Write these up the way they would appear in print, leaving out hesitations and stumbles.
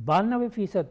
92%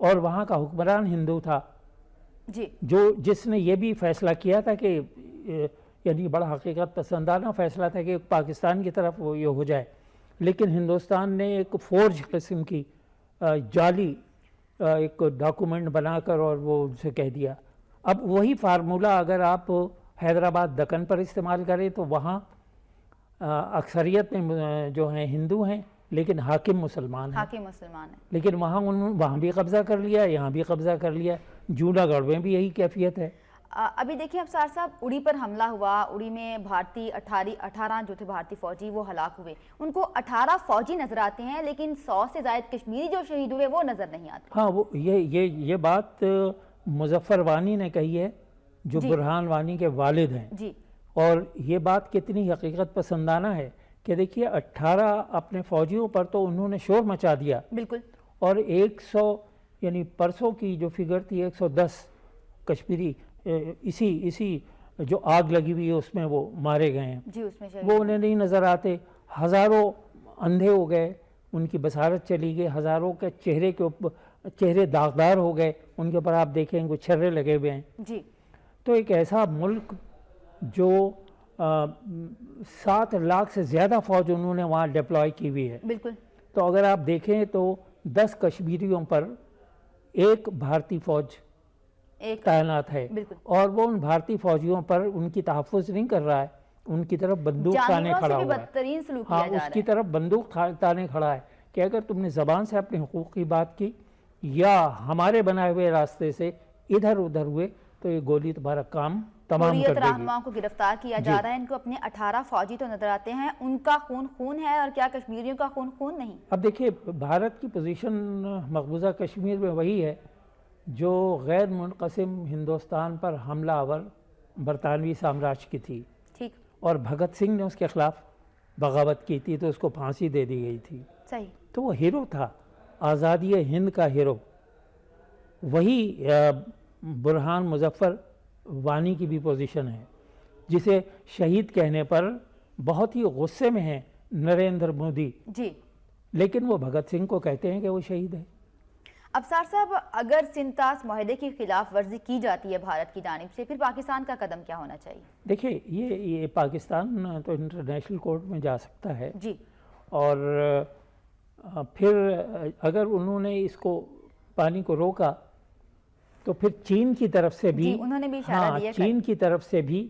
اور وہاں کا حکمران ہندو تھا جی جس نے یہ بھی فیصلہ کیا تھا کہ یعنی بڑا حقیقت پسندانہ فیصلہ تھا کہ پاکستان کی طرف وہ یہ ہو جائے، لیکن ہندوستان نے ایک فورج قسم کی جعلی ایک ڈاکومنٹ بنا کر اور وہ ان سے کہہ دیا. اب وہی فارمولہ اگر آپ حیدرآباد دکن پر استعمال کریں تو وہاں اکثریت میں جو ہیں ہندو ہیں لیکن حاکم مسلمان ہیں، حاکم مسلمان ہیں. لیکن وہاں بھی قبضہ کر لیا، یہاں بھی قبضہ کر لیا. جوناگڑھ گڑھ میں بھی یہی کیفیت ہے. ابھی دیکھیں ابصار صاحب، اڑی پر حملہ ہوا، اڑی میں بھارتی 18 جو تھے بھارتی فوجی وہ ہلاک ہوئے. ان کو 18 فوجی نظر آتے ہیں لیکن 100 سے زائد کشمیری جو شہید ہوئے وہ نظر نہیں آتے. ہاں وہ یہ بات مظفر وانی نے کہی ہے جو برہان وانی کے والد ہیں. جی اور یہ بات کتنی حقیقت پسندانہ ہے کہ دیکھیے 18 اپنے فوجیوں پر تو انہوں نے شور مچا دیا، بالکل. اور 100 یعنی پرسوں کی جو فگر تھی 110 کشمیری اسی جو آگ لگی ہوئی ہے اس میں وہ مارے گئے ہیں. جی اس میں وہ انہیں نہیں نظر آتے. ہزاروں اندھے ہو گئے، ان کی بصارت چلی گئی، ہزاروں کے چہرے داغدار ہو گئے، ان کے اوپر آپ دیکھیں وہ چھرے لگے ہوئے ہیں. جی تو ایک ایسا ملک جو 7 لاکھ سے زیادہ فوج انہوں نے وہاں ڈپلوائے کی ہوئی ہے. بالکل. تو اگر آپ دیکھیں تو 10 کشمیریوں پر ایک بھارتی فوج تعینات ہے، اور وہ ان بھارتی فوجیوں پر ان کی تحفظ نہیں کر رہا ہے، ان کی طرف بندوق تانے کھڑا ہوا ہے. ہاں اس کی طرف بندوق تانے کھڑا ہے کہ اگر تم نے زبان سے اپنے حقوق کی بات کی یا ہمارے بنائے ہوئے راستے سے ادھر ادھر ہوئے تو یہ گولی تمہارا کام تمام کر دے گی. رہنماؤں کو گرفتار کیا جا رہا ہے. ان کو اپنے 18 فوجی تو نظر آتے ہیں، ان کا خون ہے اور کیا کشمیریوں کا خون نہیں؟ اب دیکھیے بھارت کی پوزیشن مقبوضہ کشمیر میں وہی ہے جو غیر منقسم ہندوستان پر حملہ آور برطانوی سامراج کی تھی. ٹھیک. اور بھگت سنگھ نے اس کے خلاف بغاوت کی تھی تو اس کو پھانسی دے دی گئی تھی. صحیح. تو وہ ہیرو تھا، آزادی ہند کا ہیرو. وہی برہان مظفر وانی کی بھی پوزیشن ہے جسے شہید کہنے پر بہت ہی غصے میں ہیں نریندر مودی. جی. لیکن وہ بھگت سنگھ کو کہتے ہیں کہ وہ شہید ہے. ابصار صاحب، اگر سنتاس معاہدے کی خلاف ورزی کی جاتی ہے بھارت کی جانب سے، پھر پاکستان کا قدم کیا ہونا چاہیے؟ دیکھیے یہ پاکستان تو انٹرنیشنل کورٹ میں جا سکتا ہے. جی. اور پھر اگر انہوں نے اس کو پانی کو روکا تو پھر چین کی طرف سے بھی انہوں نے بھی اشارہ دیا چین کی طرف سے بھی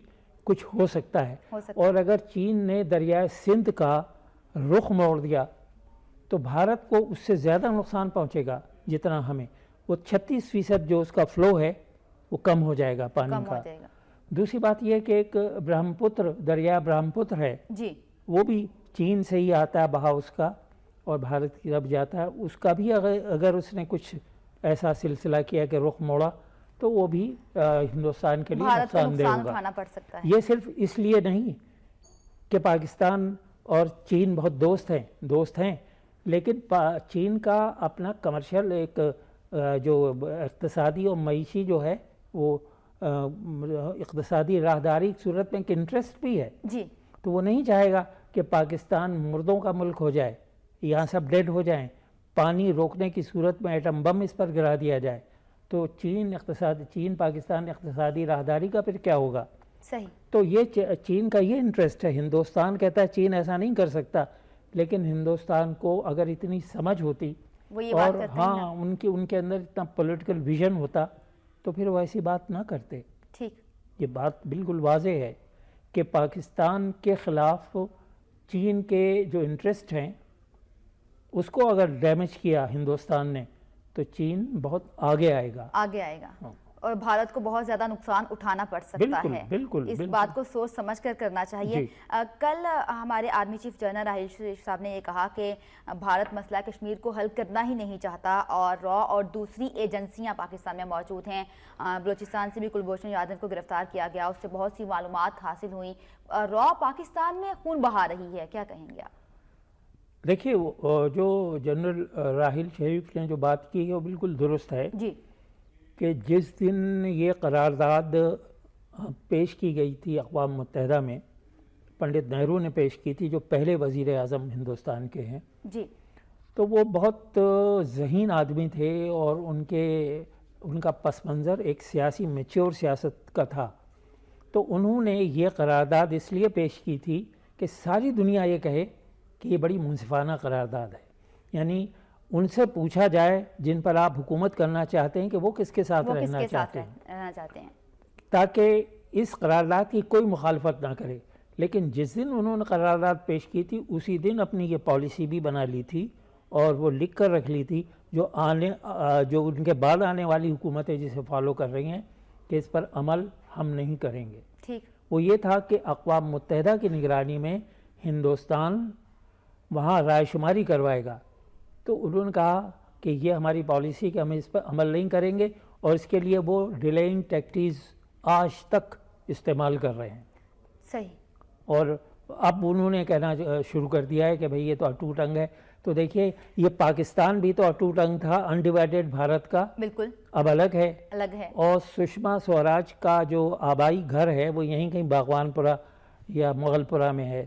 کچھ ہو سکتا ہے. اور اگر چین نے دریائے سندھ کا رخ موڑ دیا تو بھارت کو اس سے زیادہ نقصان پہنچے گا جتنا ہمیں. وہ 36% جو اس کا فلو ہے وہ کم ہو جائے گا پانی کا. دوسری بات یہ کہ ایک برہمپتر دریا برہمپتر ہے، جی وہ بھی چین سے ہی آتا ہے بہاؤ اس کا اور بھارت کی طرف جاتا ہے. اس کا بھی اگر اس نے کچھ ایسا سلسلہ کیا کہ رخ موڑا تو وہ بھی ہندوستان کے لیے نقصان دہ ہوگا. یہ صرف اس لیے نہیں کہ پاکستان اور چین بہت دوست ہیں لیکن چین کا اپنا کمرشل ایک جو اقتصادی اور معیشی جو ہے وہ اقتصادی راہداری کی صورت میں ایک انٹرسٹ بھی ہے. جی. تو وہ نہیں چاہے گا کہ پاکستان مردوں کا ملک ہو جائے، یہاں سب ڈیڈ ہو جائیں، پانی روکنے کی صورت میں ایٹم بم اس پر گرا دیا جائے تو چین پاکستان اقتصادی راہداری کا پھر کیا ہوگا؟ صحیح. تو یہ چین کا یہ انٹرسٹ ہے. ہندوستان کہتا ہے چین ایسا نہیں کر سکتا، لیکن ہندوستان کو اگر اتنی سمجھ ہوتی اور ہاں ان کے اندر اتنا پولیٹیکل ویژن ہوتا تو پھر وہ ایسی بات نہ کرتے. ٹھیک. یہ بات بالکل واضح ہے کہ پاکستان کے خلاف چین کے جو انٹرسٹ ہیں اس کو اگر ڈیمیج کیا ہندوستان نے تو چین بہت آگے آئے گا. اور بھارت کو بہت زیادہ نقصان اٹھانا پڑ سکتا ہے. اس بات کو سوچ سمجھ کر کرنا چاہیے. کل ہمارے آرمی چیف جنرل راہیل شریف صاحب نے یہ کہا کہ بھارت مسئلہ کشمیر کو حل کرنا ہی نہیں چاہتا اور را اور دوسری ایجنسیاں پاکستان میں موجود ہیں. بلوچستان سے بھی کلبھوشن یادو کو گرفتار کیا گیا، اس سے بہت سی معلومات حاصل ہوئیں. را پاکستان میں خون بہا رہی ہے، کیا کہیں گے آپ؟ دیکھیے جو جنرل راہیل شریف نے جو بات کی ہے وہ بالکل درست ہے. جی. کہ جس دن یہ قرارداد پیش کی گئی تھی اقوام متحدہ میں، پنڈت نہرو نے پیش کی تھی جو پہلے وزیر اعظم ہندوستان کے ہیں. جی. تو وہ بہت ذہین آدمی تھے اور ان کا پس منظر ایک سیاسی میچور سیاست کا تھا. تو انہوں نے یہ قرارداد اس لیے پیش کی تھی کہ ساری دنیا یہ کہے کہ یہ بڑی منصفانہ قرارداد ہے. یعنی ان سے پوچھا جائے جن پر آپ حکومت کرنا چاہتے ہیں کہ وہ کس کے ساتھ رہنا چاہتے ہیں, تاکہ اس قرارداد کی کوئی مخالفت نہ کرے. لیکن جس دن انہوں نے قرارداد پیش کی تھی اسی دن اپنی یہ پالیسی بھی بنا لی تھی اور وہ لکھ کر رکھ لی تھی جو ان کے بعد آنے والی حکومتیں جسے فالو کر رہی ہیں کہ اس پر عمل ہم نہیں کریں گے. وہ یہ تھا کہ اقوام متحدہ کی نگرانی میں ہندوستان وہاں رائے شماری کروائے گا. تو انہوں نے کہا کہ یہ ہماری پالیسی کہ ہم اس پر عمل نہیں کریں گے, اور اس کے لیے وہ ڈیلینگ ٹیکٹیز آج تک استعمال کر رہے ہیں. صحیح. اور اب انہوں نے کہنا شروع کر دیا ہے کہ بھئی یہ تو اٹوٹ انگ ہے. تو دیکھیے یہ پاکستان بھی تو اٹوٹ انگ تھا انڈیوائیڈڈ بھارت کا, بالکل اب الگ ہے. اور سشما سوراج کا جو آبائی گھر ہے وہ یہیں کہیں باغوان پورہ یا مغل پورہ میں ہے,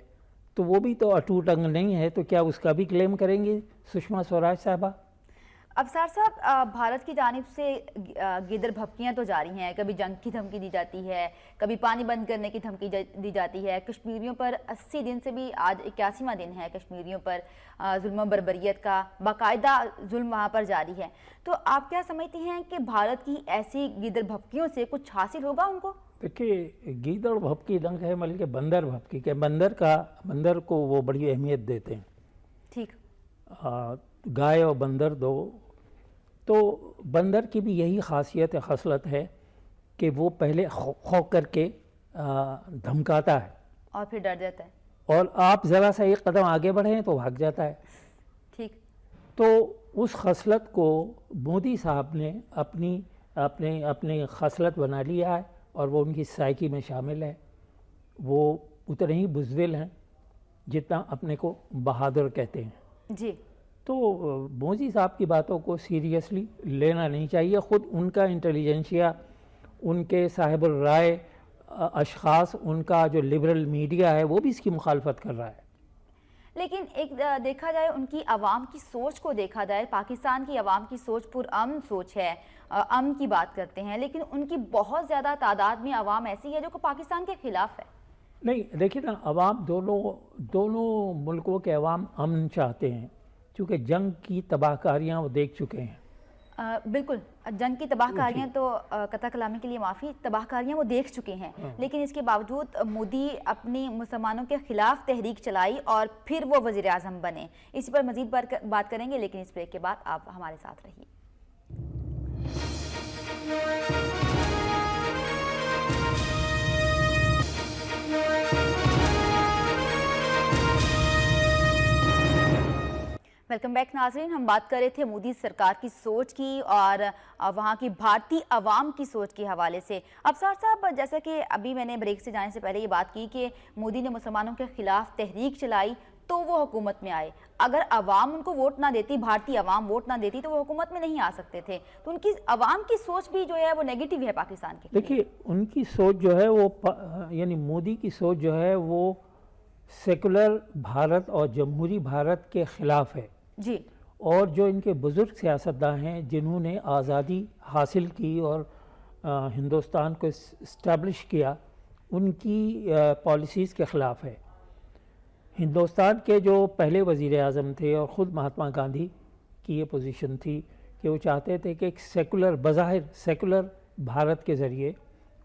تو وہ بھی تو اٹوٹ انگ نہیں ہے. تو کیا اس کا بھی کلیم کریں گی سشما سوراج صاحبہ؟ ابصار صاحب, بھارت کی جانب سے گیدڑ بھپکیاں تو جاری ہیں. کبھی جنگ کی دھمکی دی جاتی ہے, کبھی پانی بند کرنے کی دھمکی دی جاتی ہے. کشمیریوں پر 80 دن سے بھی آج 81واں دن ہے کشمیریوں پر ظلم و بربریت کا, باقاعدہ ظلم وہاں پر جاری ہے. تو آپ کیا سمجھتی ہیں کہ بھارت کی ایسی گیدڑ بھپکیوں سے کچھ حاصل ہوگا ان کو؟ دیکھیے گیدڑ بھپکی ڈنگ ہے بلکہ بندر بھپکی کہ بندر کو وہ بڑی اہمیت دیتے ہیں. ٹھیک. گائے اور بندر دو, تو بندر کی بھی یہی خاصیت خصلت ہے کہ وہ پہلے خوف کر کے دھمکاتا ہے اور پھر ڈر جاتا ہے, اور آپ ذرا سا ایک قدم آگے بڑھیں تو بھاگ جاتا ہے. ٹھیک. تو اس خصلت کو مودی صاحب نے اپنی خصلت بنا لیا ہے اور وہ ان کی سائیکی میں شامل ہے. وہ اتنے ہی بزدل ہیں جتنا اپنے کو بہادر کہتے ہیں. جی. تو مودی صاحب کی باتوں کو سیریسلی لینا نہیں چاہیے. خود ان کا انٹیلیجنسیا, ان کے صاحب الرائے اشخاص, ان کا جو لبرل میڈیا ہے وہ بھی اس کی مخالفت کر رہا ہے. لیکن ایک دیکھا جائے ان کی عوام کی سوچ کو دیکھا جائے, پاکستان کی عوام کی سوچ پرامن سوچ ہے, امن کی بات کرتے ہیں, لیکن ان کی بہت زیادہ تعداد میں عوام ایسی ہے جو کہ پاکستان کے خلاف ہے. نہیں دیکھیے نا, عوام دونوں ملکوں کے عوام امن چاہتے ہیں کیونکہ جنگ کی تباہ کاریاں وہ دیکھ چکے ہیں. بالکل, جنگ کی تباہ کاریاں تو قطع کلامی کے لیے معافی, تباہ کاریاں وہ دیکھ چکے ہیں. لیکن اس کے باوجود مودی اپنی مسلمانوں کے خلاف تحریک چلائی اور پھر وہ وزیر اعظم بنے. اسی پر مزید بات کریں گے, لیکن اس بریک کے بعد آپ ہمارے ساتھ رہیے. ویلکم بیک ناظرین. ہم بات کر رہے تھے مودی سرکار کی سوچ کی اور وہاں کی بھارتی عوام کی سوچ کے حوالے سے. ابصار صاحب, جیسا کہ ابھی میں نے بریک سے جانے سے پہلے یہ بات کی کہ مودی نے مسلمانوں کے خلاف تحریک چلائی تو وہ حکومت میں آئے. اگر عوام ان کو ووٹ نہ دیتی, بھارتی عوام ووٹ نہ دیتی, تو وہ حکومت میں نہیں آ سکتے تھے. تو ان کی عوام کی سوچ بھی جو ہے وہ نیگیٹو ہے پاکستان کے. دیکھیے ان کی سوچ جو ہے وہ یعنی مودی کی سوچ جو ہے وہ سیکولر بھارت اور جمہوری بھارت کے خلاف ہے. جی. اور جو ان کے بزرگ سیاستداں ہیں جنہوں نے آزادی حاصل کی اور ہندوستان کو اسٹیبلش کیا, ان کی پالیسیز کے خلاف ہے. ہندوستان کے جو پہلے وزیر اعظم تھے اور خود مہاتما گاندھی کی یہ پوزیشن تھی کہ وہ چاہتے تھے کہ ایک بظاہر سیکولر بھارت کے ذریعے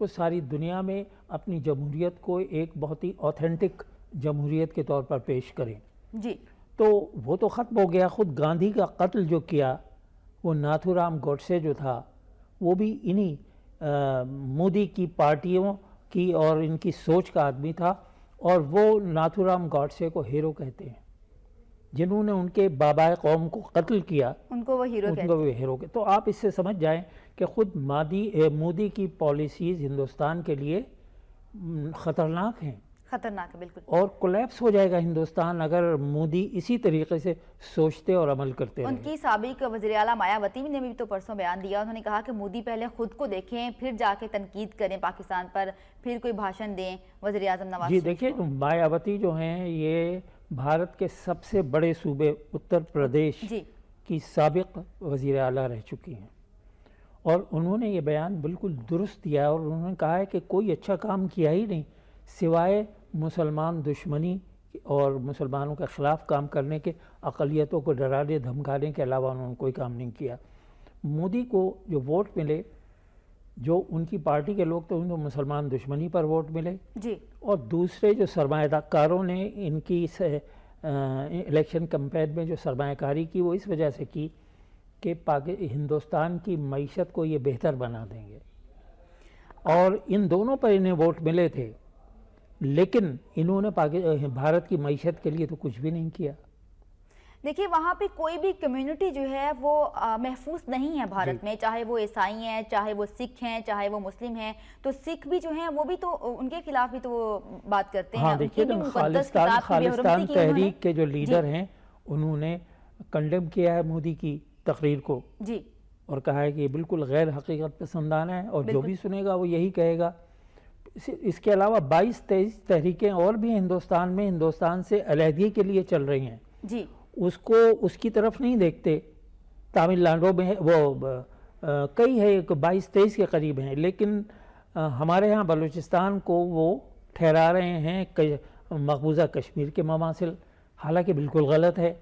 وہ ساری دنیا میں اپنی جمہوریت کو ایک بہت ہی آتھینٹک جمہوریت کے طور پر پیش کریں. جی. تو وہ تو ختم ہو گیا. خود گاندھی کا قتل جو کیا وہ ناتھو رام گوڈسے جو تھا وہ بھی انہی مودی کی پارٹیوں کی اور ان کی سوچ کا آدمی تھا. اور وہ ناتھو رام گوڈسے کو ہیرو کہتے ہیں. جنہوں نے ان کے بابائے قوم کو قتل کیا ان کو وہ ہیرو کہتے. تو آپ اس سے سمجھ جائیں کہ خود مودی کی پالیسیز ہندوستان کے لیے خطرناک ہیں. خطرناک ہے بالکل. اور کولیپس ہو جائے گا ہندوستان اگر مودی اسی طریقے سے سوچتے اور عمل کرتے رہے. ان کی سابق وزیر اعلیٰ مایاوتی نے بھی تو پرسوں بیان دیا, انہوں نے کہا کہ مودی پہلے خود کو دیکھیں پھر جا کے تنقید کریں پاکستان پر, پھر کوئی بھاشن دیں وزیر اعظم نواز شریف. جی دیکھیے, مایاوتی جو ہیں یہ بھارت کے سب سے بڑے صوبے اتر پردیش جی کی سابق وزیر اعلیٰ رہ چکی ہیں، اور انہوں نے یہ بیان بالکل درست دیا ہے، اور انہوں نے کہا ہے کہ کوئی اچھا کام کیا ہی نہیں سوائے مسلمان دشمنی اور مسلمانوں کے خلاف کام کرنے کے، اقلیتوں کو ڈرانے دھمکانے کے علاوہ انہوں نے کوئی کام نہیں کیا۔ مودی کو جو ووٹ ملے، جو ان کی پارٹی کے لوگ تو ان کو مسلمان دشمنی پر ووٹ ملے، جی اور دوسرے جو سرمایہ کاروں نے ان کی الیکشن کمپین میں جو سرمایہ کاری کی وہ اس وجہ سے کی کہ ہندوستان کی معیشت کو یہ بہتر بنا دیں گے، اور ان دونوں پر انہیں ووٹ ملے تھے، لیکن انہوں نے بھارت کی معیشت کے لیے تو کچھ بھی نہیں کیا۔ دیکھیے وہاں پہ کوئی بھی کمیونٹی جو ہے وہ محفوظ نہیں ہے بھارت میں، چاہے وہ عیسائی ہیں، چاہے وہ سکھ ہیں، چاہے وہ مسلم ہیں، تو سکھ بھی جو ہیں وہ بھی تو ان کے خلاف بھی تو وہ بات کرتے ہیں۔ ہاں دیکھیے نا، خالصتان تحریک کے جو لیڈر ہیں انہوں نے کنڈیم کیا ہے مودی کی تقریر کو، جی، اور کہا ہے کہ یہ بالکل غیر حقیقت پسندانہ ہے، اور جو بھی سنے گا وہ یہی کہے گا۔ اس کے علاوہ 22-23 تحریکیں اور بھی ہندوستان میں ہندوستان سے علیحدگی کے لیے چل رہی ہیں، جی اس کی طرف نہیں دیکھتے۔ تامل ناڈو میں وہ کئی ہے، 22-23 کے قریب ہیں، لیکن ہمارے ہاں بلوچستان کو وہ ٹھہرا رہے ہیں مقبوضہ کشمیر کے مماثل، حالانکہ بالکل غلط ہے۔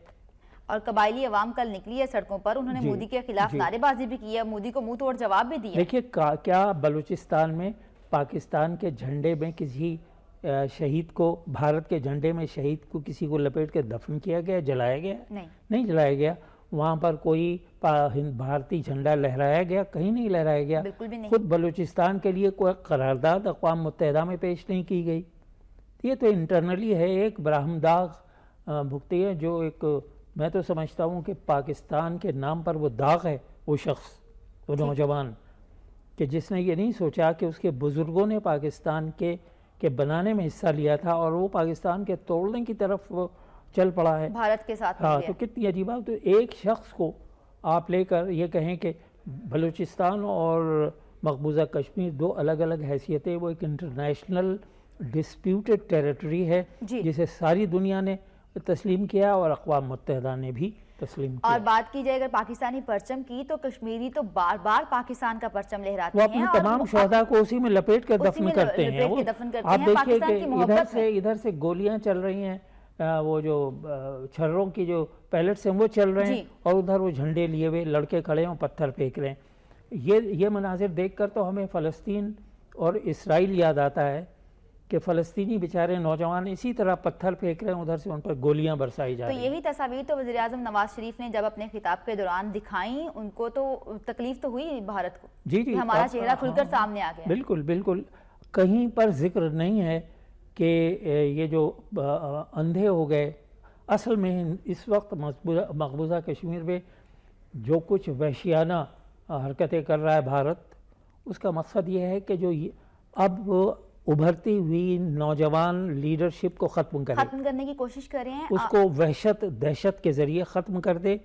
اور قبائلی عوام کل نکلی ہے سڑکوں پر، انہوں نے مودی کے خلاف نعرے بازی بھی کی ہے، مودی کو منہ توڑ جواب بھی دیا۔ دیکھیے کیا بلوچستان میں پاکستان کے جھنڈے میں کسی شہید کو، بھارت کے جھنڈے میں شہید کو کسی کو لپیٹ کے دفن کیا گیا، جلایا گیا؟ نہیں جلایا گیا۔ وہاں پر کوئی بھارتی جھنڈا لہرایا گیا؟ کہیں نہیں لہرایا گیا۔ بالکل بھی نہیں۔ خود بلوچستان کے لیے کوئی قرارداد اقوام متحدہ میں پیش نہیں کی گئی۔ یہ تو انٹرنلی ہے، ایک براہمداغ بھگتی ہے، جو ایک، میں تو سمجھتا ہوں کہ پاکستان کے نام پر وہ داغ ہے، وہ شخص، وہ نوجوان، کہ جس نے یہ نہیں سوچا کہ اس کے بزرگوں نے پاکستان کے بنانے میں حصہ لیا تھا، اور وہ پاکستان کے توڑنے کی طرف چل پڑا ہے بھارت کے ساتھ۔ ہاں، تو کتنی عجیب بات۔ تو ایک شخص کو آپ لے کر یہ کہیں کہ بلوچستان اور مقبوضہ کشمیر دو الگ الگ حیثیتیں، وہ ایک انٹرنیشنل ڈسپیوٹڈ ٹیریٹری ہے جسے ساری دنیا نے تسلیم کیا اور اقوام متحدہ نے بھی تسلیم کیا۔ اور بات کی جائے اگر پاکستانی پرچم کی، تو کشمیری تو بار بار پاکستان کا پرچم لہراتے ہیں، وہ اپنے تمام شہداء کو اسی میں لپیٹ کر دفن کرتے ہیں۔ آپ دیکھیے کہ ادھر سے گولیاں چل رہی ہیں، وہ جو چھروں کی جو پیلٹس ہیں وہ چل رہے ہیں، اور ادھر وہ جھنڈے لیے ہوئے لڑکے کھڑے ہیں، پتھر پھینک رہے ہیں۔ یہ مناظر دیکھ کر تو ہمیں فلسطین اور اسرائیل یاد آتا ہے کہ فلسطینی بیچارے نوجوان اسی طرح پتھر پھینک رہے ہیں، ادھر سے ان پر گولیاں برسائی جا رہی ہیں۔ تو یہی تصاویر تو وزیراعظم نواز شریف نے جب اپنے خطاب کے دوران دکھائیں، ان کو تو تکلیف تو ہوئی بھارت کو، جی ہمارا چہرہ کھل کر سامنے آ گیا۔ بالکل بالکل، کہیں پر ذکر نہیں ہے کہ یہ جو اندھے ہو گئے۔ اصل میں اس وقت مقبوضہ کشمیر میں جو کچھ وحشیانہ حرکتیں کر رہا ہے بھارت، اس کا مقصد یہ ہے کہ جو اب ابھرتی ہوئی نوجوان لیڈرشپ کو ختم کرنے کی کوشش کر رہے ہیں، اس کو وحشت دہشت کے ذریعے ختم کر دے،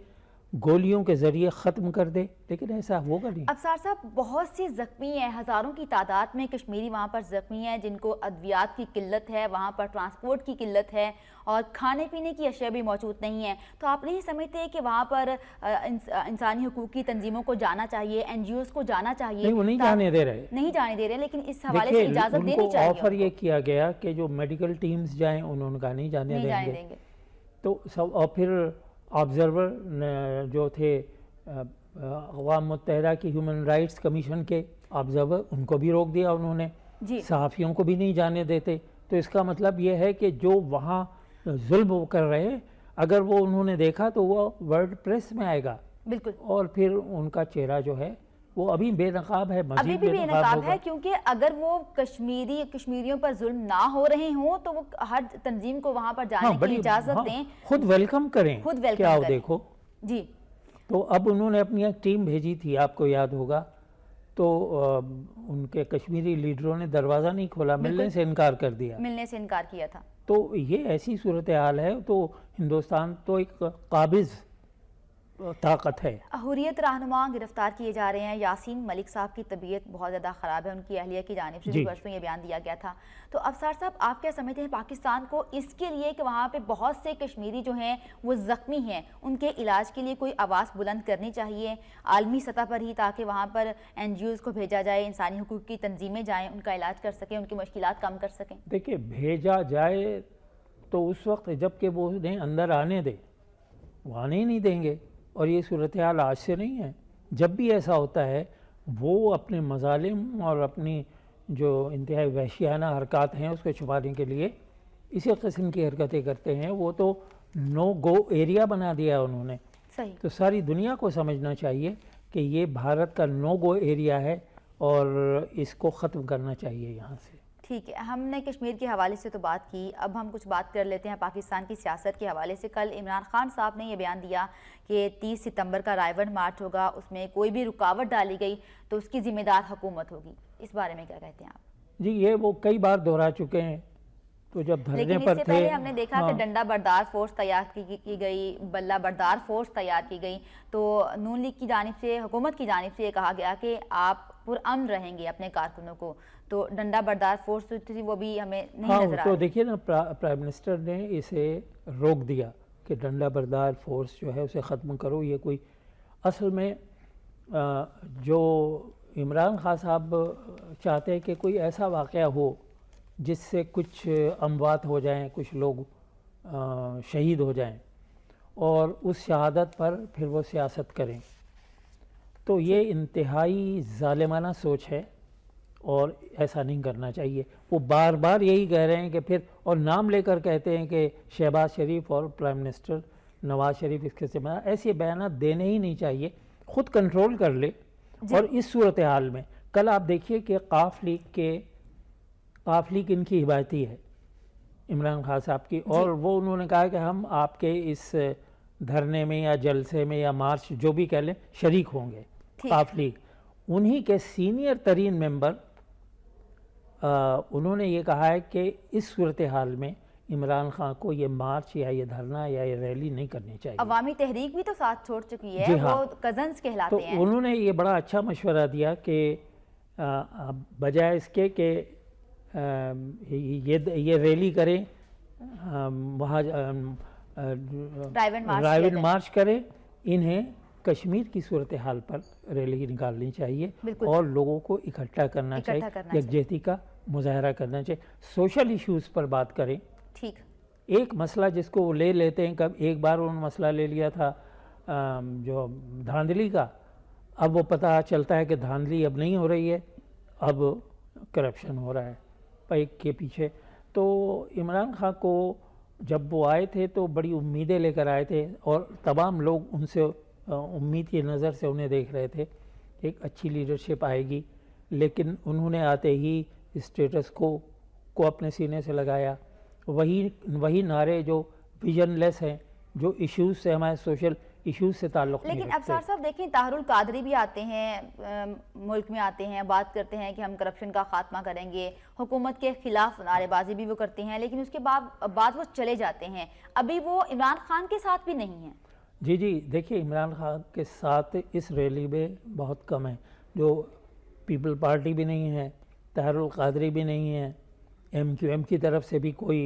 گولیوں کے ذریعے ختم کر دے، لیکن ایسا ہوگا نہیں۔ افسر صاحب بہت سی زخمی ہیں، ہزاروں کی تعداد میں کشمیری وہاں پر زخمی ہیں، جن کو ادویات کی قلت ہے، وہاں پر ٹرانسپورٹ کی قلت ہے، اور کھانے پینے کی اشیاء بھی موجود نہیں ہیں۔ تو آپ نہیں سمجھتے کہ وہاں پر انسانی حقوق کی تنظیموں کو جانا چاہیے، این جی اوز کو جانا چاہیے؟ نہیں، وہ نہیں جانے دے رہے، لیکن اس حوالے سے اجازت دینی چاہیے۔ آفر یہ کیا گیا کہ جو میڈیکل ٹیمز جائیں، انہوں نے کہا نہیں جانے دیں گے۔ تو اور پھر آبزرور جو تھے اقوام متحدہ کی ہیومن رائٹس کمیشن کے آبزرور، ان کو بھی روک دیا انہوں نے، صحافیوں کو بھی نہیں جانے دیتے۔ تو اس کا مطلب یہ ہے کہ جو وہاں ظلم کر رہے ہیں، اگر وہ انہوں نے دیکھا تو وہ ورلڈ پریس میں آئے گا، بالکل، اور پھر ان کا چہرہ جو ہے وہ ابھی بے نقاب ہے، ابھی بھی بے نقاب ہے، کیونکہ اگر وہ کشمیریوں پر ظلم نہ ہو رہے ہوں تو وہ ہر تنظیم کو وہاں پر جانے کی اجازت دیں، خود ویلکم کریں، کیا ہو دیکھو۔ جی، تو اب انہوں نے اپنی ایک ٹیم بھیجی تھی، آپ کو یاد ہوگا، تو ان کے کشمیری لیڈروں نے دروازہ نہیں کھولا، ملنے سے انکار کر دیا، ملنے سے انکار کیا تھا۔ تو یہ ایسی صورتحال ہے، تو ہندوستان تو ایک قابض طاقت ہے۔ حریت رہنما گرفتار کیے جا رہے ہیں، یاسین ملک صاحب کی طبیعت بہت زیادہ خراب ہے، ان کی اہلیہ کی جانب سے بھی پرسوں یہ بیان دیا گیا تھا، تو افسر صاحب آپ کیا سمجھتے ہیں پاکستان کو اس کے لیے کہ وہاں پہ بہت سے کشمیری جو ہیں وہ زخمی ہیں، ان کے علاج کے لیے کوئی آواز بلند کرنی چاہیے عالمی سطح پر ہی، تاکہ وہاں پر NGOs کو بھیجا جائے، انسانی حقوق کی تنظیمیں جائیں، ان کا علاج کر سکیں، ان کی مشکلات کم کر سکیں؟ دیکھیں بھیجا جائے تو اس وقت جب کہ وہ انہیں اندر آنے دیں، وہ آنے ہی نہیں دیں گے، اور یہ صورتحال آج سے نہیں ہے، جب بھی ایسا ہوتا ہے وہ اپنے مظالم اور اپنی جو انتہائی وحشیانہ حرکات ہیں اس کو چھپانے کے لیے اسی قسم کی حرکتیں کرتے ہیں۔ وہ تو نو گو ایریا بنا دیا ہے انہوں نے، صحیح، تو ساری دنیا کو سمجھنا چاہیے کہ یہ بھارت کا نو گو ایریا ہے اور اس کو ختم کرنا چاہیے یہاں سے۔ ٹھیک ہے، ہم نے کشمیر کے حوالے سے تو بات کی، اب ہم کچھ بات کر لیتے ہیں پاکستان کی سیاست کے حوالے سے۔ کل عمران خان صاحب نے یہ بیان دیا کہ 30 ستمبر کا رائے ون مارچ ہوگا، اس میں کوئی بھی رکاوٹ ڈالی گئی تو اس کی ذمہ دار حکومت ہوگی، اس بارے میں کیا کہتے ہیں آپ؟ جی یہ وہ کئی بار دہرا چکے ہیں، تو جب دھرنے لیکن پر اس سے تھے پہلے ہم نے دیکھا کہ ڈنڈا بردار فورس تیار کی گئی، بلہ بردار فورس تیار کی گئی، تو نون لیگ کی جانب سے، حکومت کی جانب سے یہ کہا گیا کہ آپ پرامن رہیں گے اپنے کارکنوں کو، تو ڈنڈا بردار فورس تھی وہ بھی ہمیں نہیں نظر آ تو رہی۔ دیکھیے نا پرائم منسٹر نے اسے روک دیا کہ ڈنڈا بردار فورس جو ہے اسے ختم کرو۔ یہ کوئی اصل میں جو عمران خان صاحب چاہتے ہیں کہ کوئی ایسا واقعہ ہو جس سے کچھ اموات ہو جائیں، کچھ لوگ شہید ہو جائیں، اور اس شہادت پر پھر وہ سیاست کریں، تو یہ انتہائی ظالمانہ سوچ ہے اور ایسا نہیں کرنا چاہیے۔ وہ بار بار یہی کہہ رہے ہیں کہ پھر، اور نام لے کر کہتے ہیں کہ شہباز شریف اور پرائم منسٹر نواز شریف اس کے ذمہ دار، ایسے بیانات دینے ہی نہیں چاہیے، خود کنٹرول کر لے۔ اور اس صورتحال میں کل آپ دیکھیے کہ قاف لیگ ان کی حمایتی ہے عمران خان صاحب کی، اور وہ انہوں نے کہا کہ ہم آپ کے اس دھرنے میں یا جلسے میں یا مارچ جو بھی کہہ لیں شریک ہوں گے۔ قاف لیگ انہی کے سینئر ترین ممبر انہوں نے یہ کہا ہے کہ اس صورتحال میں عمران خان کو یہ مارچ یا یہ دھرنا یا یہ ریلی نہیں کرنی چاہیے۔ عوامی تحریک بھی تو ساتھ چھوڑ چکی ہے، وہ کزنز کہلاتے ہیں۔ تو انہوں نے یہ بڑا اچھا مشورہ دیا کہ بجائے اس کے کہ یہ ریلی کریں، وہاں رائے ون مارچ کریں، انہیں کشمیر کی صورتحال پر ریلی نکالنی چاہیے اور لوگوں کو اکٹھا کرنا چاہیے، یکجہتی کا مظاہرہ کرنا چاہیے، سوشل ایشوز پر بات کریں۔ ٹھیک، ایک مسئلہ جس کو وہ لے لیتے ہیں، کب ایک بار انہوں نے مسئلہ لے لیا تھا جو دھاندلی کا، اب وہ پتہ چلتا ہے کہ دھاندلی اب نہیں ہو رہی ہے، اب کرپشن ہو رہا ہے پیک کے پیچھے۔ تو عمران خان کو جب وہ آئے تھے تو بڑی امیدیں لے کر آئے تھے، اور تمام لوگ ان سے امید کی نظر سے انہیں دیکھ رہے تھے، ایک اچھی لیڈرشپ آئے گی، لیکن انہوں نے آتے ہی اسٹیٹس کو اپنے سینے سے لگایا، وہی نعرے جو ویژن لیس ہیں، جو ایشوز سے، ہمارے سوشل ایشوز سے تعلق نہیں رکھتے۔ لیکن افسر صاحب دیکھیں، طاہر القادری بھی آتے ہیں، ملک میں آتے ہیں، بات کرتے ہیں کہ ہم کرپشن کا خاتمہ کریں گے، حکومت کے خلاف نعرے بازی بھی وہ کرتے ہیں، لیکن اس کے بعد وہ چلے جاتے ہیں، ابھی وہ عمران خان کے ساتھ بھی نہیں ہیں۔ جی دیکھیے عمران خان کے ساتھ اس ریلی میں بہت کم ہیں، جو پیپل پارٹی بھی نہیں ہے، طاہر القادری بھی نہیں ہے، MQM کی طرف سے بھی کوئی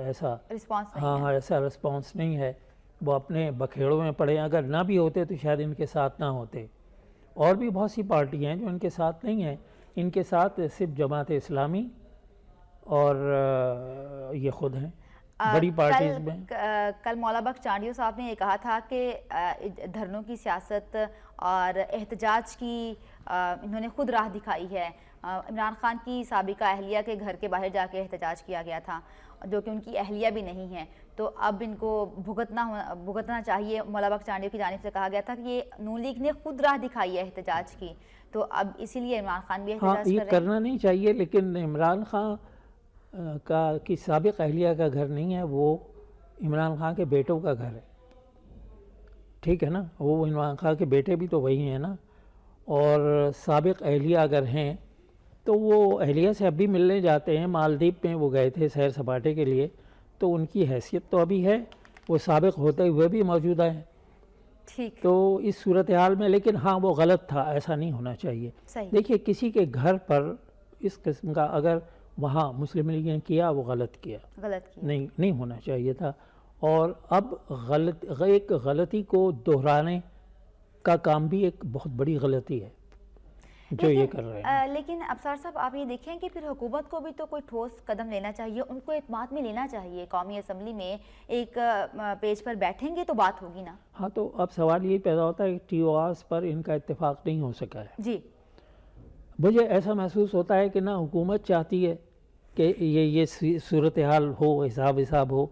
ایسا رسپانس نہیں ہے، وہ اپنے بکھیڑوں میں پڑے ہیں، اگر نہ بھی ہوتے تو شاید ان کے ساتھ نہ ہوتے۔ اور بھی بہت سی پارٹی ہیں جو ان کے ساتھ نہیں ہیں، ان کے ساتھ صرف جماعت اسلامی اور یہ خود ہیں بڑی پارٹیز میں۔ کل مولا بخش چانڈیو صاحب نے یہ کہا تھا کہ دھرنوں کی سیاست اور احتجاج کی انہوں نے خود راہ دکھائی ہے۔ عمران خان کی سابقہ اہلیہ کے گھر کے باہر جا کے احتجاج کیا گیا تھا، جو کہ ان کی اہلیہ بھی نہیں ہے، تو اب ان کو بھگتنا چاہیے۔ مولا بخش چانڈیو کی جانب سے کہا گیا تھا کہ یہ نون لیگ نے خود راہ دکھائی ہے احتجاج کی، تو اب اسی لیے عمران خان بھی احتجاج کر رہے ہیں۔ یہ کرنا نہیں چاہیے، لیکن عمران خان کی سابق اہلیہ کا گھر نہیں ہے، وہ عمران خان کے بیٹوں کا گھر ہے، ٹھیک ہے نا، وہ عمران خان کے بیٹے بھی تو وہی ہیں نا، اور سابق اہلیہ اگر ہیں تو وہ اہلیہ سے اب بھی ملنے جاتے ہیں۔ مالدیپ میں وہ گئے تھے سیر سپاٹے کے لیے، تو ان کی حیثیت تو ابھی ہے، وہ سابق ہوتے ہوئے بھی موجودہ ہیں، ٹھیک، تو اس صورتحال میں لیکن ہاں وہ غلط تھا، ایسا نہیں ہونا چاہیے. صحیح، دیکھیے کسی کے گھر پر اس قسم کا اگر وہاں مسلم لیگ نے کیا وہ غلط کیا، غلط کیا. نہیں ہونا چاہیے تھا. اور اب ایک غلطی کو دہرانے کا کام بھی ایک بہت بڑی غلطی ہے جو یہ کر رہے ہیں. لیکن ابصار صاحب آپ یہ دیکھیں کہ پھر حکومت کو بھی تو کوئی ٹھوس قدم لینا چاہیے، ان کو اعتماد میں لینا چاہیے. قومی اسمبلی میں ایک پیج پر بیٹھیں گے تو بات ہوگی نا. ہاں تو اب سوال یہ پیدا ہوتا ہے کہ ٹی او آرز پر ان کا اتفاق نہیں ہو سکا ہے. جی، مجھے ایسا محسوس ہوتا ہے کہ نہ حکومت چاہتی ہے کہ یہ صورتحال ہو، حساب ہو،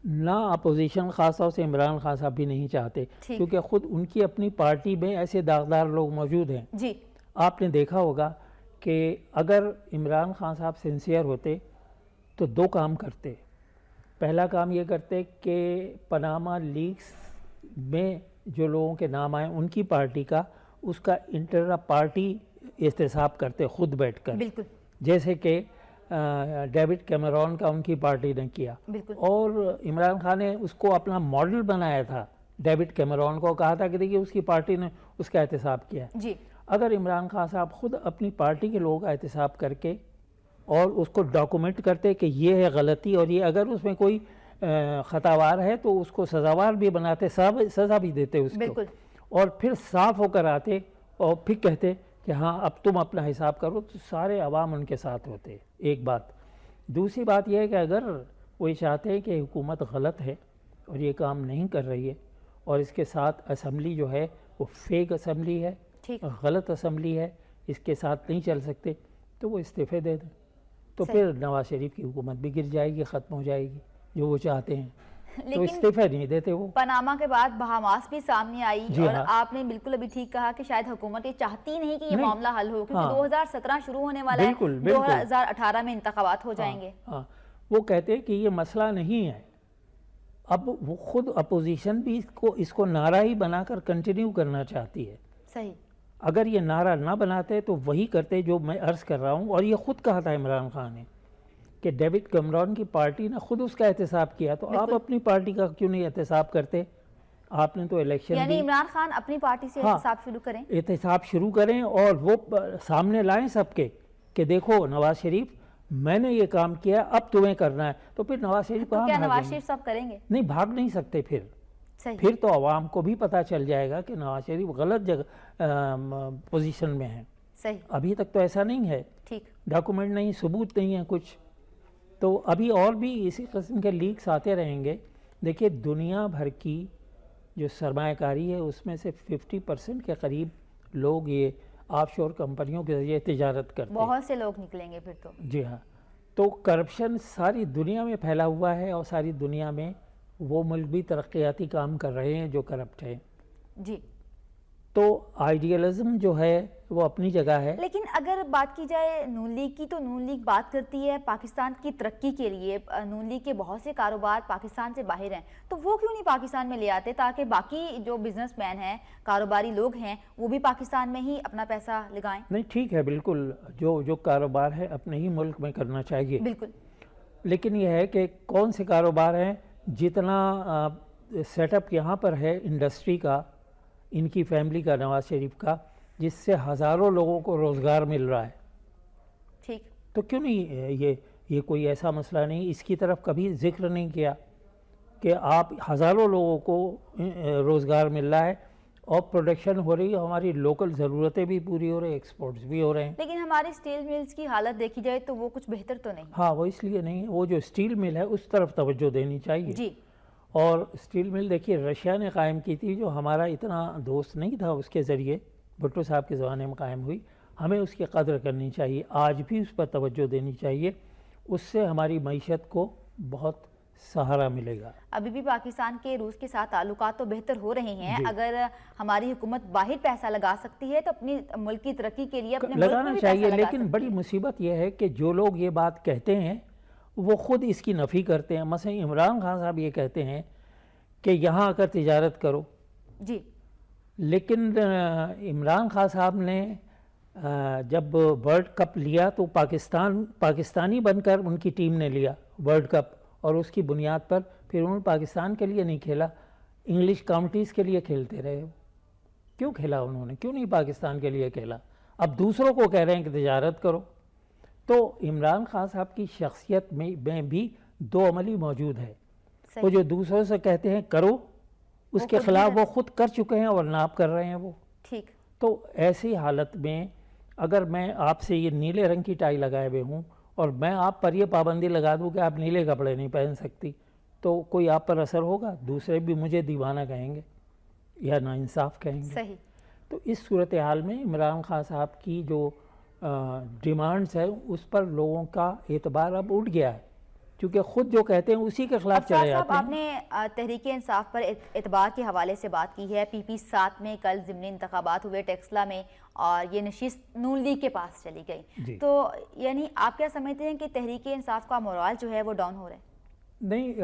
نہ اپوزیشن خاص طور سے عمران خان صاحب بھی نہیں چاہتے، کیونکہ خود ان کی اپنی پارٹی میں ایسے داغدار لوگ موجود ہیں. جی، آپ نے دیکھا ہوگا کہ اگر عمران خان صاحب سنسیئر ہوتے تو دو کام کرتے. پہلا کام یہ کرتے کہ پاناما لیکس میں جو لوگوں کے نام آئے ان کی پارٹی کا اس کا انٹر پارٹی احتساب کرتے خود بیٹھ کر، بالکل، جیسے کہ ڈیوڈ کیمرون کا ان کی پارٹی نے کیا. بالکل، اور عمران خان نے اس کو اپنا ماڈل بنایا تھا. ڈیوڈ کیمرون کو کہا تھا کہ دیکھیے اس کی پارٹی نے اس کا احتساب کیا. جی، اگر عمران خان صاحب خود اپنی پارٹی کے لوگوں کا احتساب کر کے اور اس کو ڈاکومنٹ کرتے کہ یہ ہے غلطی اور یہ اگر اس میں کوئی خطاوار ہے تو اس کو سزاوار بھی بناتے، سزا بھی دیتے اس کو، بالکل، اور پھر صاف ہو کر آتے اور پھر کہتے کہ ہاں اب تم اپنا حساب کرو، تو سارے عوام ان کے ساتھ ہوتے. ایک بات. دوسری بات یہ ہے کہ اگر وہ چاہتے ہیں کہ حکومت غلط ہے اور یہ کام نہیں کر رہی ہے اور اس کے ساتھ اسمبلی جو ہے وہ فیک اسمبلی ہے، غلط اسمبلی ہے، اس کے ساتھ نہیں چل سکتے، تو وہ استعفے دے دیں. تو پھر نواز شریف کی حکومت بھی گر جائے گی، ختم ہو جائے گی جو وہ چاہتے ہیں. تو استعفے نہیں دیتے وہ. پاناما کے بعد بہاماس بھی سامنے آئی جی اور ہاں. آپ نے بالکل ابھی ٹھیک کہا کہ شاید حکومت یہ چاہتی نہیں کہ یہ معاملہ حل ہو، کیونکہ 2017 شروع ہونے والا ہے، 2018 میں انتخابات ہو جائیں گے. ہاں وہ کہتے ہیں کہ یہ مسئلہ نہیں ہے. اب وہ خود اپوزیشن بھی اس کو نعرہ ہی بنا کر کنٹینیو کرنا چاہتی ہے. صحیح. اگر یہ نعرہ نہ بناتے تو وہی کرتے جو میں عرض کر رہا ہوں. اور یہ خود کہا تھا عمران خان نے کہ ڈیوڈ کیمرون کی پارٹی نے خود اس کا احتساب کیا، تو آپ اپنی پارٹی کا کیوں نہیں احتساب کرتے؟ آپ نے تو الیکشن یعنی عمران خان اپنی پارٹی سے احتساب شروع کریں، احتساب شروع کریں اور وہ سامنے لائیں سب کے کہ دیکھو نواز شریف میں نے یہ کام کیا، اب تمہیں کرنا ہے. تو پھر نواز شریف کیا نواز شریف صاحب کریں گے؟ نہیں، بھاگ نہیں سکتے. پھر تو عوام کو بھی پتہ چل جائے گا کہ نواز شریف غلط جگہ پوزیشن میں ہیں. صحیح. ابھی تک تو ایسا نہیں ہے، ٹھیک، ڈاکومنٹ نہیں، ثبوت نہیں ہے کچھ. تو ابھی اور بھی اسی قسم کے لیکس آتے رہیں گے. دیکھیے دنیا بھر کی جو سرمایہ کاری ہے اس میں سے 50% کے قریب لوگ یہ آف شور کمپنیوں کے ذریعے تجارت کرتے ہیں. بہت سے لوگ نکلیں گے پھر تو. جی ہاں. تو کرپشن ساری دنیا میں پھیلا ہوا ہے اور ساری دنیا میں وہ ملک بھی ترقیاتی کام کر رہے ہیں جو کرپٹ ہیں. جی. تو آئیڈیالزم جو ہے وہ اپنی جگہ ہے. لیکن اگر بات کی جائے نون لیگ کی، تو نون لیگ بات کرتی ہے پاکستان کی ترقی کے لیے. نون لیگ کے بہت سے کاروبار پاکستان سے باہر ہیں، تو وہ کیوں نہیں پاکستان میں لے آتے تاکہ باقی جو بزنس مین ہیں، کاروباری لوگ ہیں، وہ بھی پاکستان میں ہی اپنا پیسہ لگائیں؟ نہیں ٹھیک ہے، بالکل جو کاروبار ہے اپنے ہی ملک میں کرنا چاہیے. بالکل. لیکن یہ ہے کہ کون سے کاروبار ہیں جتنا سیٹ اپ یہاں پر ہے انڈسٹری کا، ان کی فیملی کا، نواز شریف کا، جس سے ہزاروں لوگوں کو روزگار مل رہا ہے. ٹھیک. تو کیوں نہیں یہ کوئی ایسا مسئلہ نہیں، اس کی طرف کبھی ذکر نہیں کیا کہ آپ ہزاروں لوگوں کو روزگار مل رہا ہے اور پروڈکشن ہو رہی ہے، ہماری لوکل ضرورتیں بھی پوری ہو رہی ہیں، ایکسپورٹس بھی ہو رہے ہیں. لیکن ہماری سٹیل ملز کی حالت دیکھی جائے تو وہ کچھ بہتر تو نہیں. ہاں وہ اس لیے نہیں ہے، وہ جو سٹیل مل ہے اس طرف توجہ دینی چاہیے. جی. اور سٹیل مل دیکھیے رشیا نے قائم کی تھی، جو ہمارا اتنا دوست نہیں تھا، اس کے ذریعے بھٹو صاحب کے زمانے میں قائم ہوئی. ہمیں اس کی قدر کرنی چاہیے، آج بھی اس پر توجہ دینی چاہیے. اس سے ہماری معیشت کو بہت سہارا ملے گا. ابھی بھی پاکستان کے روس کے ساتھ تعلقات تو بہتر ہو رہے ہیں. اگر ہماری حکومت باہر پیسہ لگا سکتی ہے تو اپنی ملک کی ترقی کے لیے اپنے ملک میں بھی پیسہ لگا سکتی ہے. لیکن بڑی مصیبت یہ ہے کہ جو لوگ یہ بات کہتے ہیں وہ خود اس کی نفی کرتے ہیں. مثلا عمران خان صاحب یہ کہتے ہیں کہ یہاں آ کر تجارت کرو. جی. لیکن عمران خان صاحب نے جب ورلڈ کپ لیا تو پاکستانی بن کر ان کی ٹیم نے لیا ورلڈ کپ، اور اس کی بنیاد پر پھر انہوں نے پاکستان کے لیے نہیں کھیلا. انگلش کاؤنٹیز کے لیے کھیلتے رہے. کیوں کھیلا انہوں نے؟ کیوں نہیں پاکستان کے لیے کھیلا؟ اب دوسروں کو کہہ رہے ہیں کہ تجارت کرو. تو عمران خان صاحب کی شخصیت میں بھی دو عملی موجود ہے. وہ جو دوسروں سے کہتے ہیں کرو، اس کے خلاف وہ خود کر چکے ہیں اور ناپ کر رہے ہیں وہ. ٹھیک. تو ایسی حالت میں اگر میں آپ سے یہ نیلے رنگ کی ٹائی لگائے ہوئے ہوں اور میں آپ پر یہ پابندی لگا دوں کہ آپ نیلے کپڑے نہیں پہن سکتی، تو کوئی آپ پر اثر ہوگا؟ دوسرے بھی مجھے دیوانہ کہیں گے یا ناانصاف کہیں گے. صحیح. تو اس صورتحال میں عمران خان صاحب کی جو ڈیمانڈز ہے اس پر لوگوں کا اعتبار اب اٹھ گیا ہے، کیونکہ خود جو کہتے ہیں اسی کے خلاف چلے جاتے ہیں. آپ نے تحریک انصاف پر اعتبار کے حوالے سے بات کی ہے. پی پی 7 میں کل ضمنی انتخابات ہوئے ٹیکسلا میں، اور یہ نشست نون لیگ کے پاس چلی گئی. تو یعنی آپ کیا سمجھتے ہیں کہ تحریک انصاف کا مورال جو ہے وہ ڈاؤن ہو رہا ہے؟ نہیں،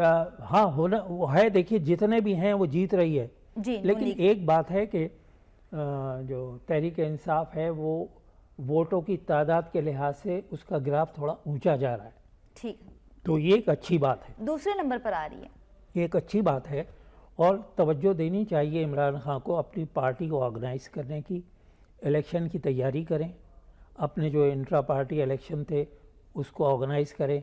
ہاں ہونا وہ ہے. دیکھیے جتنے بھی ہیں وہ جیت رہی ہے، لیکن ایک بات ہے کہ جو تحریک انصاف ہے وہ ووٹوں کی تعداد کے لحاظ سے اس کا گراف تھوڑا اونچا جا رہا ہے. ٹھیک. تو یہ ایک اچھی بات ہے. دوسرے نمبر پر آ رہی ہے. یہ ایک اچھی بات ہے اور توجہ دینی چاہیے عمران خان کو. اپنی پارٹی کو آرگنائز کرنے کی، الیکشن کی تیاری کریں. اپنے جو انٹرا پارٹی الیکشن تھے اس کو آرگنائز کریں.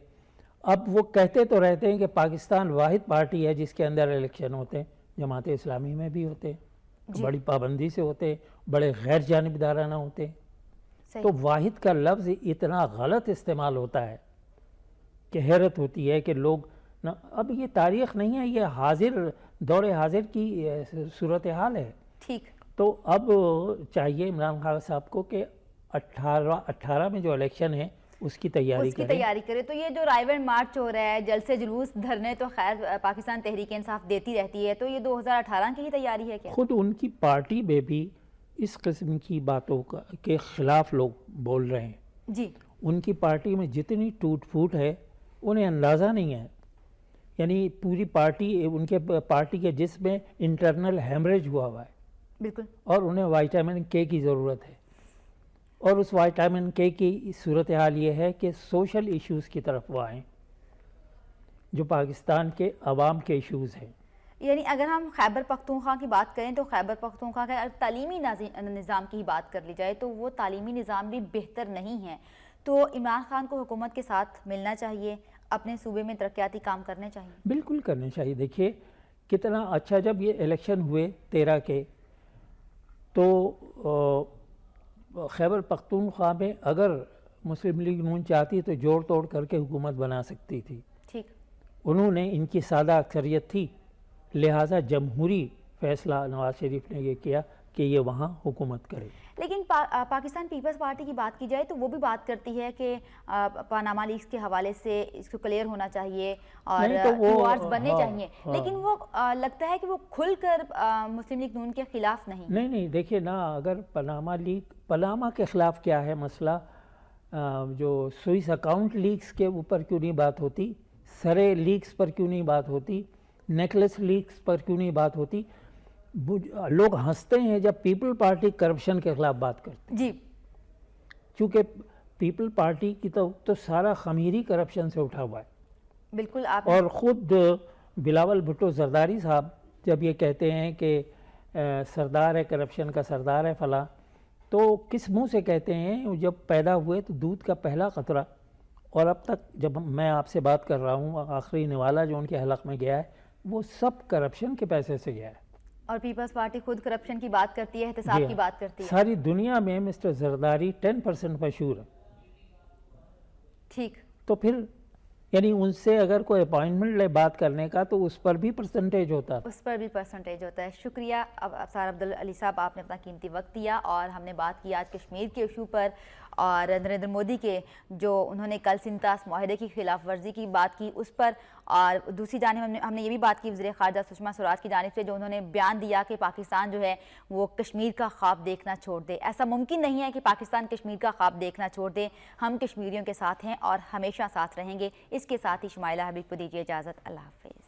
اب وہ کہتے تو رہتے ہیں کہ پاکستان واحد پارٹی ہے جس کے اندر الیکشن ہوتے ہیں. جماعت اسلامی میں بھی ہوتے ہیں، بڑی پابندی سے ہوتے ہیں، بڑے غیر جانبدارانہ ہوتے ہیں. تو واحد کا لفظ اتنا غلط استعمال ہوتا ہے کہ حیرت ہوتی ہے کہ لوگ اب یہ تاریخ نہیں ہے، یہ حاضر دور حاضر کی صورتحال ہے. ٹھیک. تو اب چاہیے عمران خان صاحب کو کہ 18 میں جو الیکشن ہے اس کی تیاری کرے. تو یہ جو رائیول مارچ ہو رہا ہے، جلسے جلوس دھرنے تو خیر پاکستان تحریک انصاف دیتی رہتی ہے، تو یہ 2018 کی ہی تیاری ہے کیا؟ خود ان کی پارٹی میں بھی اس قسم کی باتوں کے خلاف لوگ بول رہے ہیں. جی. ان کی پارٹی میں جتنی ٹوٹ پھوٹ ہے انہیں اندازہ نہیں ہے. یعنی پوری پارٹی، ان کے پارٹی کے جسم میں انٹرنل ہیمریج ہوا ہے. بالکل. اور انہیں وائٹامن کے کی ضرورت ہے. اور اس وائٹامن کے کی صورتحال یہ ہے کہ سوشل ایشوز کی طرف وہ آئیں جو پاکستان کے عوام کے ایشوز ہیں. یعنی اگر ہم خیبر پختونخوا کی بات کریں تو خیبر پختونخوا کا تعلیمی نظام کی بات کر لی جائے تو وہ تعلیمی نظام بھی بہتر نہیں ہے. تو عمران خان کو حکومت کے ساتھ ملنا چاہیے، اپنے صوبے میں ترقیاتی کام کرنے چاہیے. بالکل کرنے چاہیے. دیکھیے کتنا اچھا، جب یہ الیکشن ہوئے 13 کے، تو خیبر پختونخوا میں اگر مسلم لیگ نون چاہتی تو جوڑ توڑ کر کے حکومت بنا سکتی تھی. ٹھیک. انہوں نے، ان کی سادہ اکثریت تھی، لہٰذا جمہوری فیصلہ نواز شریف نے یہ کیا کہ یہ وہاں حکومت کرے. لیکن پاکستان پیپلز پارٹی کی بات کی جائے تو وہ بھی بات کرتی ہے کہ پاناما لیکس کے حوالے سے اس کو کلیئر ہونا چاہیے اور کیوارز بننے چاہیے. لیکن وہ لگتا ہے کہ وہ کھل کر مسلم لیگ نون کے خلاف نہیں. دیکھیے نا، اگر پاناما کے خلاف کیا ہے مسئلہ، جو سوئس اکاؤنٹ لیکس کے اوپر کیوں نہیں بات ہوتی، سرے لیکس پر کیوں نہیں بات ہوتی، نیکلس لیکس پر کیوں نہیں بات ہوتی. لوگ ہنستے ہیں جب پیپل پارٹی کرپشن کے خلاف بات کرتے. جی. چونکہ پیپل پارٹی کی تو سارا خمیری کرپشن سے اٹھا ہوا ہے. بالکل. اور خود بلاول بھٹو زرداری صاحب جب یہ کہتے ہیں کہ سردار ہے، کرپشن کا سردار ہے فلاں، تو کس منہ سے کہتے ہیں؟ جب پیدا ہوئے تو دودھ کا پہلا قطرہ، اور اب تک جب میں آپ سے بات کر رہا ہوں آخری نوالا جو ان کے حلق میں گیا ہے وہ سب کرپشن کے پیسے سے گیا ہے. اور پیپلز پارٹی خود کرپشن کی بات کرتی ہے، احتساب کی بات کرتی ہے. ساری دنیا میں مسٹر زرداری 10% مشہور ہے. ٹھیک. تو پھر یعنی ان سے اگر کوئی اپائنٹمنٹ لے بات کرنے کا تو اس پر بھی پرسنٹیج ہوتا ہے. شکریہ ابصار عبدالعلی صاحب، آپ نے اپنا قیمتی وقت دیا اور ہم نے بات کی آج کشمیر کے ایشو پر اور نریندر مودی کے جو انہوں نے کل سنتاس معاہدے کی خلاف ورزی کی بات کی اس پر، اور دوسری جانب ہم نے یہ بھی بات کی وزیر خارجہ سشما سوراج کی جانب سے جو انہوں نے بیان دیا کہ پاکستان جو ہے وہ کشمیر کا خواب دیکھنا چھوڑ دے. ایسا ممکن نہیں ہے کہ پاکستان کشمیر کا خواب دیکھنا چھوڑ دے. ہم کشمیریوں کے ساتھ ہیں اور ہمیشہ ساتھ رہیں گے. اس کے ساتھ ہی شمائلہ حبیب کو دیجیے اجازت. اللہ حافظ.